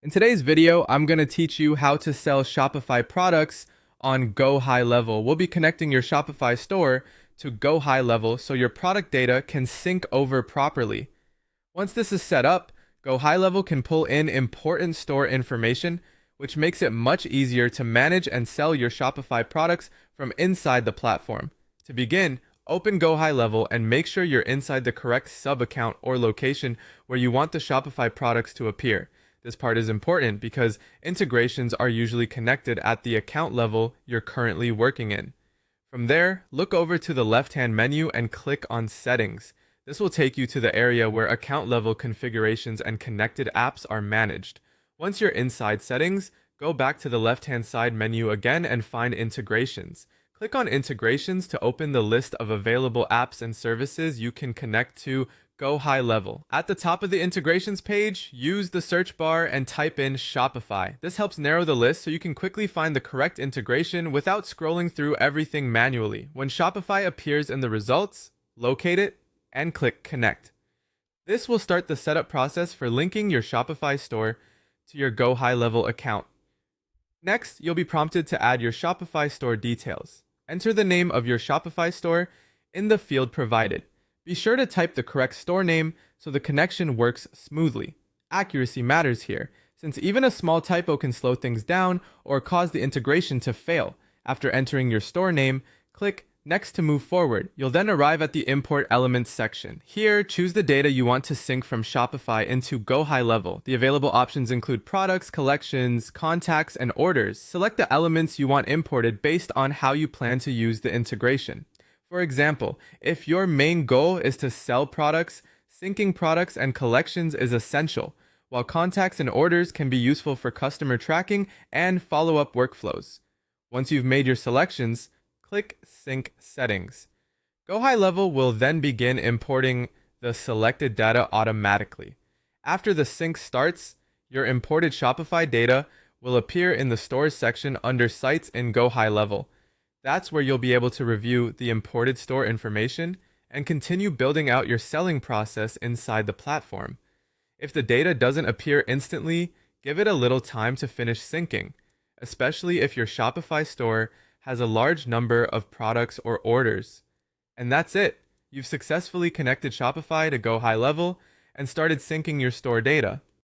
In today's video, I'm going to teach you how to sell Shopify products on Gohighlevel. We'll be connecting your Shopify store to Gohighlevel so your product data can sync over properly. Once this is set up, Gohighlevel can pull in important store information, which makes it much easier to manage and sell your Shopify products from inside the platform. To begin, open Gohighlevel and make sure you're inside the correct sub-account or location where you want the Shopify products to appear. This part is important because integrations are usually connected at the account level you're currently working in. From there, look over to the left-hand menu and click on Settings. This will take you to the area where account level configurations and connected apps are managed. Once you're inside Settings, go back to the left-hand side menu again and find Integrations. Click on Integrations to open the list of available apps and services you can connect to Gohighlevel. At the top of the integrations page, use the search bar and type in Shopify. This helps narrow the list so you can quickly find the correct integration without scrolling through everything manually. When Shopify appears in the results, locate it and click Connect. This will start the setup process for linking your Shopify store to your Gohighlevel account. Next, you'll be prompted to add your Shopify store details. Enter the name of your Shopify store in the field provided. Be sure to type the correct store name so the connection works smoothly. Accuracy matters here, since even a small typo can slow things down or cause the integration to fail. After entering your store name, click Next to move forward. You'll then arrive at the Import Elements section. Here, choose the data you want to sync from Shopify into Gohighlevel. The available options include products, collections, contacts, and orders. Select the elements you want imported based on how you plan to use the integration. For example, if your main goal is to sell products, syncing products and collections is essential, while contacts and orders can be useful for customer tracking and follow-up workflows. Once you've made your selections, click Sync Settings. Gohighlevel will then begin importing the selected data automatically. After the sync starts, your imported Shopify data will appear in the Stores section under Sites in Gohighlevel. That's where you'll be able to review the imported store information and continue building out your selling process inside the platform. If the data doesn't appear instantly, give it a little time to finish syncing, especially if your Shopify store has a large number of products or orders. And that's it. You've successfully connected Shopify to Gohighlevel and started syncing your store data.